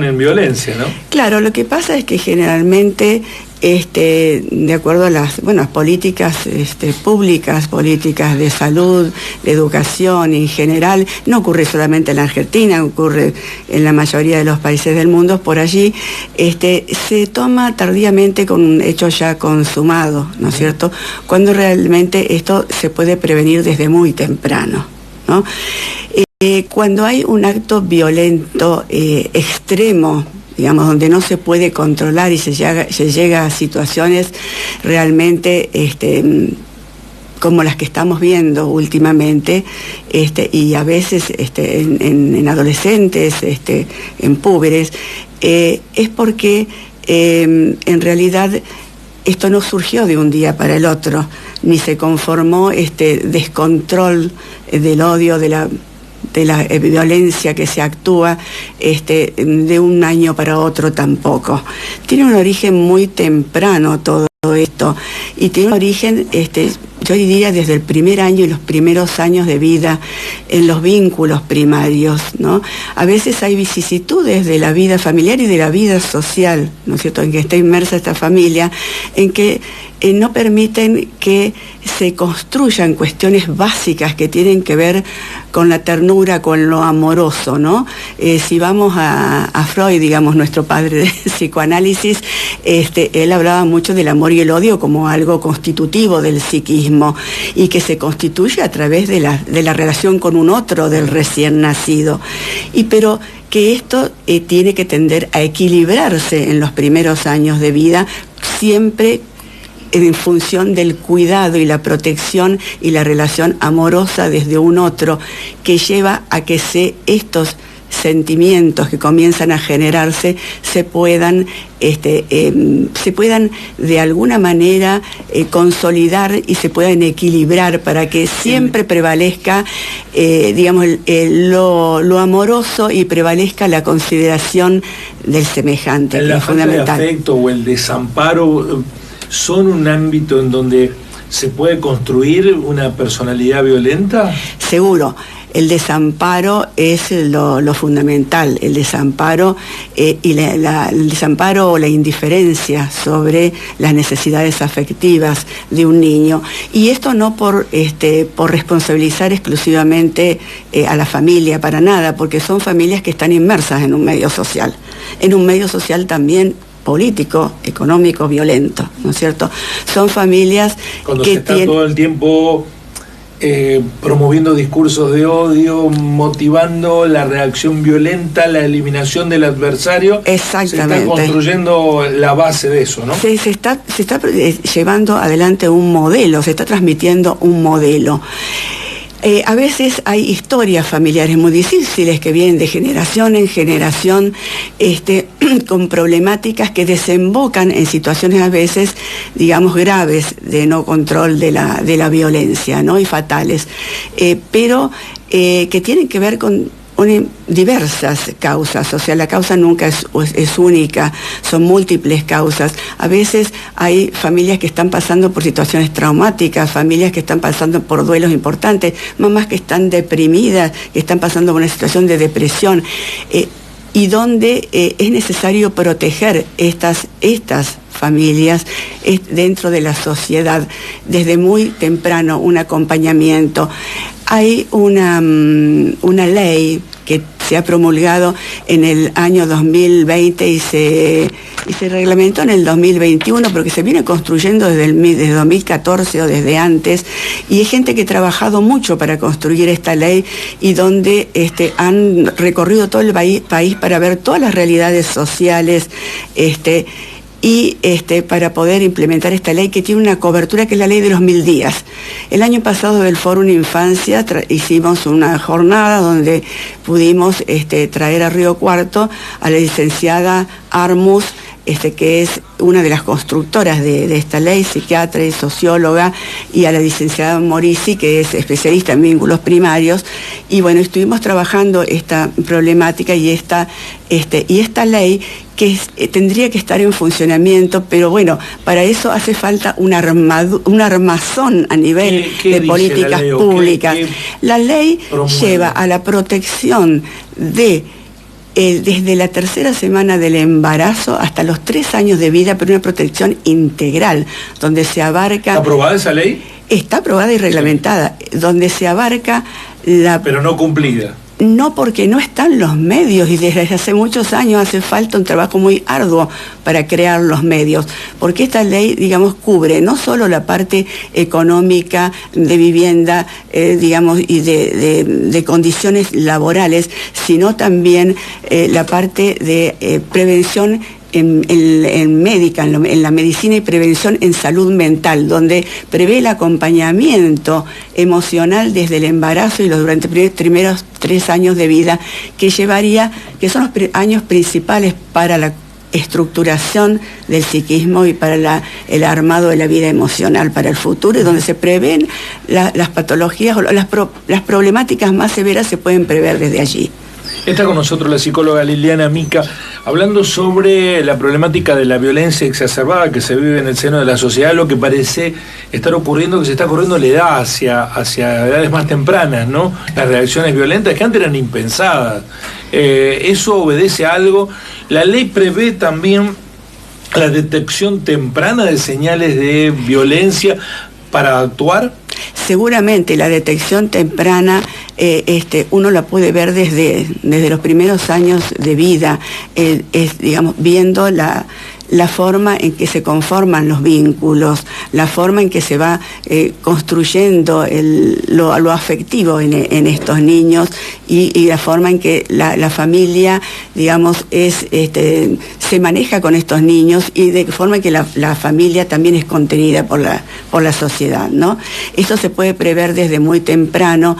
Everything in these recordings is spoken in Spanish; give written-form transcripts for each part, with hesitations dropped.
en violencia, ¿no? Claro, lo que pasa es que generalmente, de acuerdo a las políticas públicas, políticas de salud, de educación en general, no ocurre solamente en la Argentina, ocurre en la mayoría de los países del mundo, por allí se toma tardíamente con un hecho ya consumado, ¿no es cierto? Cuando realmente esto se puede prevenir desde muy temprano, ¿no? Cuando hay un acto violento extremo, digamos, donde no se puede controlar y se llega a situaciones realmente como las que estamos viendo últimamente, y a veces en adolescentes, en púberes, es porque en realidad esto no surgió de un día para el otro, ni se conformó descontrol del odio, de la violencia que se actúa de un año para otro tampoco. Tiene un origen muy temprano todo esto, y tiene un origen, yo diría, desde el primer año y los primeros años de vida, en los vínculos primarios, ¿no? A veces hay vicisitudes de la vida familiar y de la vida social, ¿no es cierto?, en que está inmersa esta familia, en que no permiten que se construyan cuestiones básicas que tienen que ver con la ternura, con lo amoroso, ¿no? Si vamos a Freud, digamos, nuestro padre de psicoanálisis, él hablaba mucho del amor y el odio como algo constitutivo del psiquismo, y que se constituye a través de la relación con un otro, del recién nacido. Pero que esto tiene que tender a equilibrarse en los primeros años de vida, siempre en función del cuidado y la protección y la relación amorosa desde un otro, que lleva a que estos sentimientos que comienzan a generarse se puedan de alguna manera consolidar y se puedan equilibrar, para que siempre prevalezca digamos lo amoroso y prevalezca la consideración del semejante, que es fundamental. El afecto o el desamparo son un ámbito en donde se puede construir una personalidad violenta. Seguro. El desamparo es lo fundamental, el desamparo el desamparo o la indiferencia sobre las necesidades afectivas de un niño. Y esto no por responsabilizar exclusivamente a la familia, para nada, porque son familias que están inmersas en un medio social también político, económico, violento, ¿no es cierto? Son familias cuando se está todo el tiempo promoviendo discursos de odio, motivando la reacción violenta, la eliminación del adversario. Exactamente. Se está construyendo la base de eso, ¿no? Se está llevando adelante un modelo, se está transmitiendo un modelo. A veces hay historias familiares muy difíciles que vienen de generación en generación, con problemáticas que desembocan en situaciones a veces, digamos, graves de no control de la violencia, ¿no? Y fatales, pero que tienen que ver con diversas causas. O sea, la causa nunca es única, son múltiples causas. A veces hay familias que están pasando por situaciones traumáticas, familias que están pasando por duelos importantes, mamás que están deprimidas, que están pasando por una situación de depresión, y donde es necesario proteger estas familias dentro de la sociedad, desde muy temprano, un acompañamiento. Hay una ley que se ha promulgado en el año 2020 y se reglamentó en el 2021, pero que se viene construyendo desde 2014 o desde antes, y hay gente que ha trabajado mucho para construir esta ley, y donde han recorrido todo el país para ver todas las realidades sociales, y para poder implementar esta ley, que tiene una cobertura, que es la ley de los 1000 días. El año pasado del Fórum Infancia hicimos una jornada donde pudimos traer a Río Cuarto a la licenciada Armus, que es una de las constructoras de esta ley, psiquiatra y socióloga, y a la licenciada Morisi, que es especialista en vínculos primarios. Y bueno, estuvimos trabajando esta problemática y esta ley, que tendría que estar en funcionamiento, pero bueno, para eso hace falta un armazón a nivel de políticas públicas. La ley lleva a la protección de desde la tercera semana del embarazo hasta los 3 años de vida, pero una protección integral, donde se abarca... ¿Está aprobada esa ley? Está aprobada y reglamentada, donde se abarca la... Pero no cumplida. No, porque no están los medios y desde hace muchos años hace falta un trabajo muy arduo para crear los medios, porque esta ley, digamos, cubre no solo la parte económica de vivienda, digamos, y de condiciones laborales, sino también la parte de prevención médica, en la medicina y prevención en salud mental, donde prevé el acompañamiento emocional desde el embarazo y durante los primeros 3 años de vida, que son los años principales para la estructuración del psiquismo y para el armado de la vida emocional para el futuro, y donde se prevén las patologías o las problemáticas más severas se pueden prever desde allí. Está con nosotros la psicóloga Liliana Mica, hablando sobre la problemática de la violencia exacerbada que se vive en el seno de la sociedad, lo que parece estar ocurriendo, que se está corriendo la edad hacia edades más tempranas, ¿no? Las reacciones violentas que antes eran impensadas. Eso obedece a algo. La ley prevé también la detección temprana de señales de violencia para actuar. Seguramente la detección temprana uno la puede ver desde los primeros años de vida, digamos, viendo la forma en que se conforman los vínculos, la forma en que se va construyendo lo afectivo en estos niños y la forma en que la familia, digamos, se maneja con estos niños y de forma que la familia también es contenida por la sociedad, ¿no? Esto se puede prever desde muy temprano,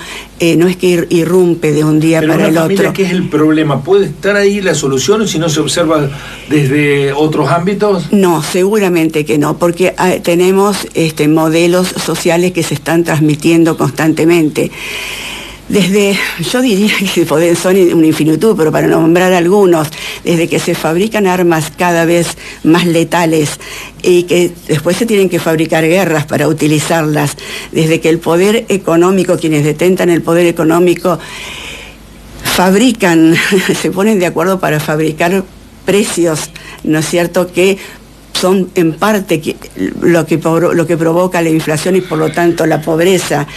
no es que irrumpe de un día para el otro. ¿Qué es el problema? ¿Puede estar ahí la solución si no se observa desde otros ámbitos? No, seguramente que no, porque tenemos modelos sociales que se están transmitiendo constantemente. Yo diría que son una infinitud, pero para nombrar algunos, desde que se fabrican armas cada vez más letales y que después se tienen que fabricar guerras para utilizarlas, desde que el poder económico, quienes detentan el poder económico, se ponen de acuerdo para fabricar precios, ¿no es cierto?, que son en parte lo que provoca la inflación y por lo tanto la pobreza.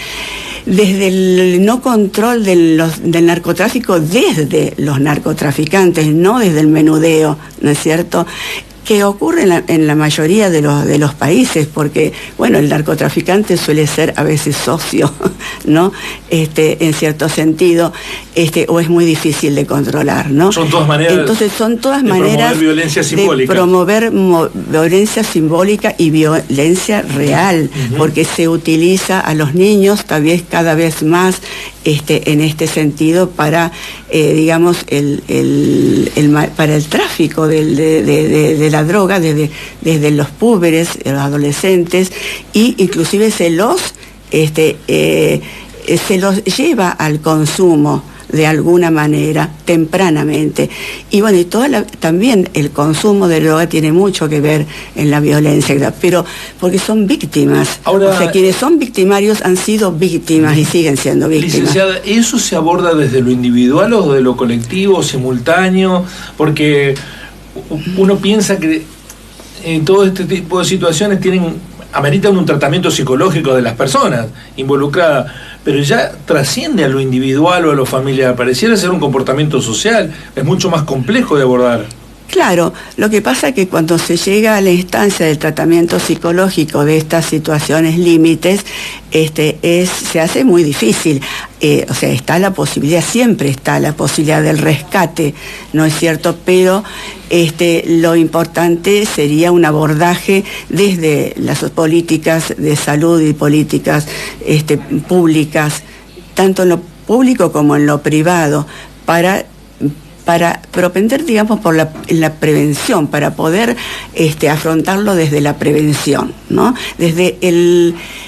Desde el no control del narcotráfico, desde los narcotraficantes, no desde el menudeo, ¿no es cierto?, que ocurre en la mayoría de los países, porque, bueno, el narcotraficante suele ser a veces socio, ¿no?, en cierto sentido, o es muy difícil de controlar, ¿no? Son todas maneras. Entonces son todas maneras promover violencia simbólica. De promover violencia simbólica y violencia real, porque se utiliza a los niños también cada vez más en este sentido para, digamos, para el tráfico de la droga desde los púberes, los adolescentes, y inclusive se los lleva al consumo de alguna manera, tempranamente. Y bueno, también el consumo de droga tiene mucho que ver en la violencia, pero porque son víctimas. Ahora, o sea, quienes son victimarios han sido víctimas y siguen siendo víctimas. Licenciada, ¿eso se aborda desde lo individual o de lo colectivo, simultáneo? Porque uno piensa que en todo este tipo de situaciones ameritan un tratamiento psicológico de las personas involucradas, pero ya trasciende a lo individual o a lo familiar. Pareciera ser un comportamiento social, es mucho más complejo de abordar. Claro, lo que pasa es que cuando se llega a la instancia del tratamiento psicológico de estas situaciones límites, se hace muy difícil. O sea, siempre está la posibilidad del rescate, ¿no es cierto? Pero lo importante sería un abordaje desde las políticas de salud y políticas públicas, tanto en lo público como en lo privado, para propender, digamos, por la prevención, para poder afrontarlo desde la prevención, ¿no? Desde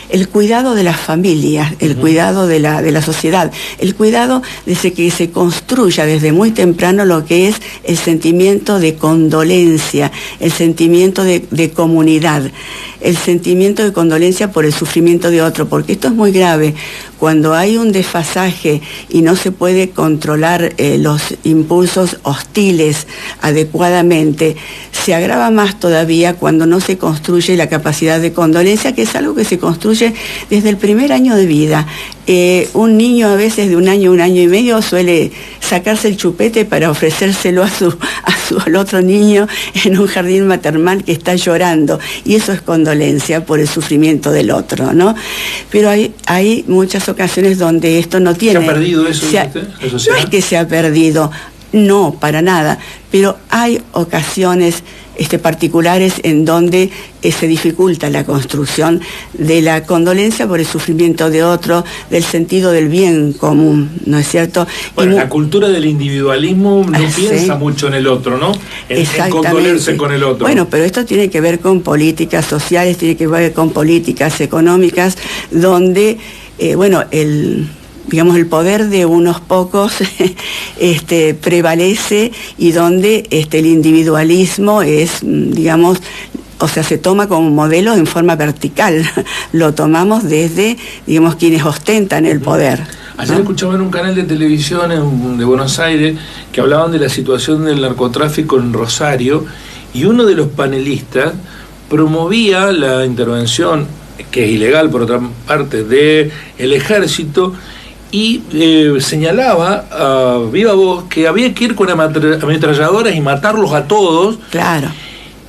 el cuidado de las familias, el cuidado de la sociedad, el cuidado desde que se construya desde muy temprano lo que es el sentimiento de condolencia, el sentimiento de comunidad, el sentimiento de condolencia por el sufrimiento de otro, porque esto es muy grave. Cuando hay un desfasaje y no se puede controlar los impulsos hostiles adecuadamente, se agrava más todavía cuando no se construye la capacidad de condolencia, que es algo que se construye desde el primer año de vida. Un niño a veces de un año y medio suele sacarse el chupete para ofrecérselo al otro niño en un jardín maternal que está llorando, y eso es condolencia por el sufrimiento del otro, ¿no? Pero hay muchas ocasiones donde esto no tiene... ¿Se ha perdido eso? No es que se ha perdido, no, para nada, pero hay ocasiones particulares en donde se dificulta la construcción de la condolencia por el sufrimiento de otro, del sentido del bien común, ¿no es cierto? Bueno, la cultura del individualismo no piensa mucho en el otro, ¿no? En condolerse con el otro. Bueno, pero esto tiene que ver con políticas sociales, tiene que ver con políticas económicas, donde, el poder de unos pocos prevalece, y donde el individualismo es, se toma como modelo en forma vertical. Lo tomamos desde, quienes ostentan el poder. Ayer escuchaba en un canal de televisión de Buenos Aires que hablaban de la situación del narcotráfico en Rosario, y uno de los panelistas promovía la intervención, que es ilegal por otra parte, del ejército, y señalaba a viva voz que había que ir con ametralladoras y matarlos a todos. Claro.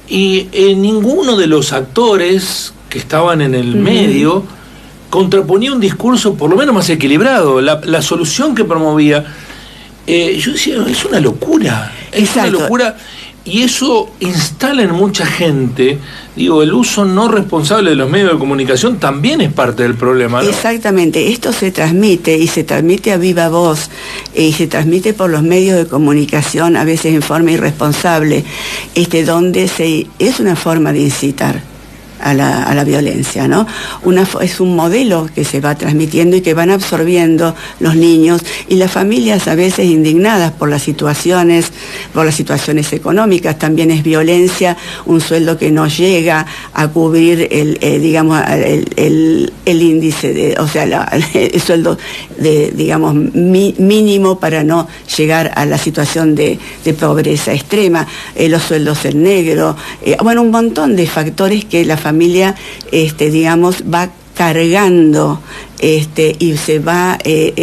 Y ninguno de los actores que estaban en el medio contraponía un discurso por lo menos más equilibrado. La solución que promovía, yo decía, es una locura. Es una locura. Y eso instala en mucha gente, el uso no responsable de los medios de comunicación también es parte del problema, ¿no? Exactamente, esto se transmite, y se transmite a viva voz, y se transmite por los medios de comunicación, a veces en forma irresponsable, donde es una forma de incitar a la violencia, ¿no? Es un modelo que se va transmitiendo y que van absorbiendo los niños y las familias, a veces indignadas por las situaciones económicas. También es violencia un sueldo que no llega a cubrir el índice el sueldo mínimo para no llegar a la situación de pobreza extrema, los sueldos en negro, un montón de factores que la familia va cargando y se va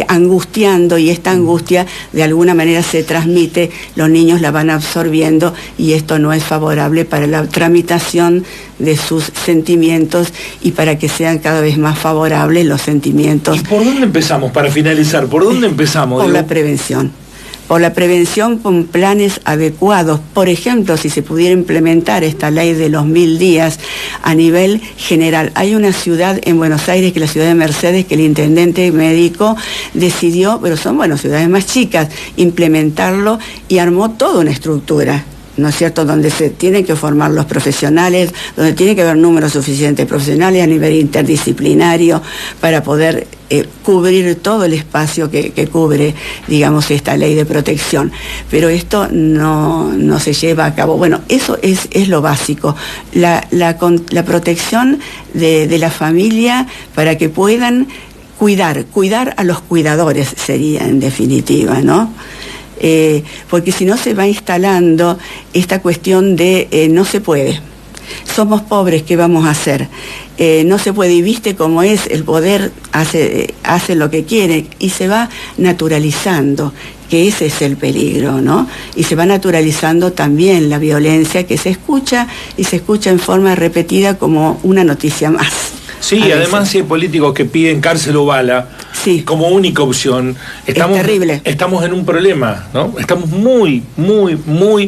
angustiando, y esta angustia de alguna manera se transmite, los niños la van absorbiendo, y esto no es favorable para la tramitación de sus sentimientos y para que sean cada vez más favorables los sentimientos. ¿Y por dónde empezamos, para finalizar? ¿Por dónde empezamos? Por la prevención. Por la prevención con planes adecuados. Por ejemplo, si se pudiera implementar esta ley de los 1000 días a nivel general. Hay una ciudad en Buenos Aires, que es la ciudad de Mercedes, que el intendente médico decidió, pero son ciudades más chicas, implementarlo, y armó toda una estructura, ¿no es cierto?, donde se tienen que formar los profesionales, donde tiene que haber números suficientes de profesionales a nivel interdisciplinario para poder cubrir todo el espacio que cubre, esta ley de protección. Pero esto no se lleva a cabo. Bueno, eso es lo básico. La protección de la familia para que puedan cuidar a los cuidadores sería, en definitiva, ¿no? Porque si no se va instalando esta cuestión de no se puede, somos pobres, ¿qué vamos a hacer? No se puede, y viste cómo es, el poder hace lo que quiere, y se va naturalizando, que ese es el peligro, ¿no? Y se va naturalizando también la violencia, que se escucha en forma repetida como una noticia más. Sí, además si hay políticos que piden cárcel o bala, Sí. como única opción, Es terrible. Estamos en un problema, ¿no? Estamos muy...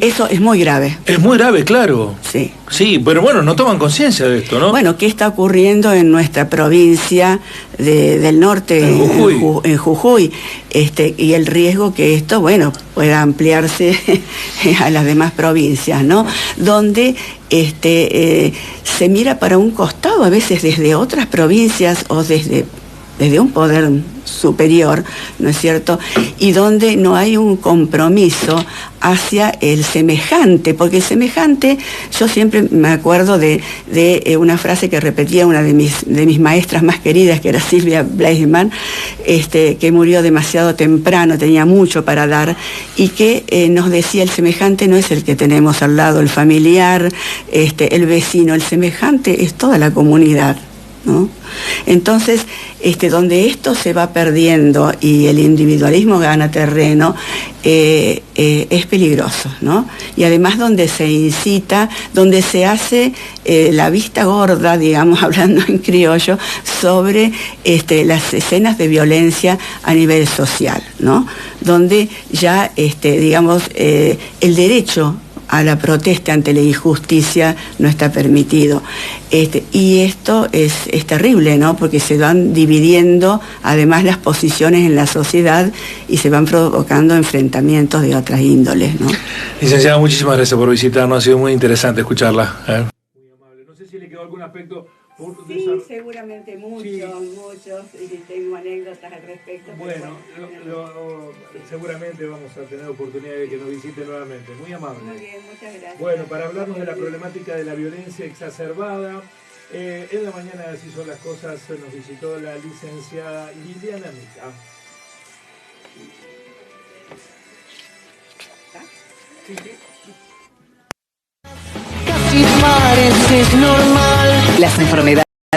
Eso es muy grave. Es muy grave, claro. Sí. Sí, pero bueno, no toman conciencia de esto, ¿no? Bueno, ¿qué está ocurriendo en nuestra provincia del norte, en Jujuy? Y el riesgo que esto, bueno, pueda ampliarse a las demás provincias, ¿no? Donde se mira para un costado, a veces desde otras provincias o desde un poder superior, ¿no es cierto? Y donde no hay un compromiso hacia el semejante, porque el semejante, yo siempre me acuerdo de una frase que repetía una de mis maestras más queridas, que era Silvia Bleisman, que murió demasiado temprano, tenía mucho para dar, y que nos decía: el semejante no es el que tenemos al lado, el familiar, el vecino, el semejante es toda la comunidad, ¿no? Entonces, donde esto se va perdiendo y el individualismo gana terreno, es peligroso, ¿no? Y además donde se incita, donde se hace la vista gorda, digamos, hablando en criollo, sobre las escenas de violencia a nivel social, ¿no? Donde ya, digamos, el derecho a la protesta ante la injusticia no está permitido. Y esto es terrible, ¿no? Porque se van dividiendo además las posiciones en la sociedad y se van provocando enfrentamientos de otras índoles, ¿no? Licenciada, muchísimas gracias por visitarnos, ha sido muy interesante escucharla. Muy amable. No sé si le quedó algún aspecto... Sí, seguramente muchos, y tengo anécdotas al respecto. Bueno, seguramente vamos a tener oportunidad de que nos visite nuevamente. Muy amable. Muy bien, muchas gracias. Bueno, para hablarnos de la problemática de la violencia exacerbada, en la mañana de Así Son las Cosas nos visitó la licenciada Liliana Mica. Sí, sí. Casi parece normal. Las enfermedades.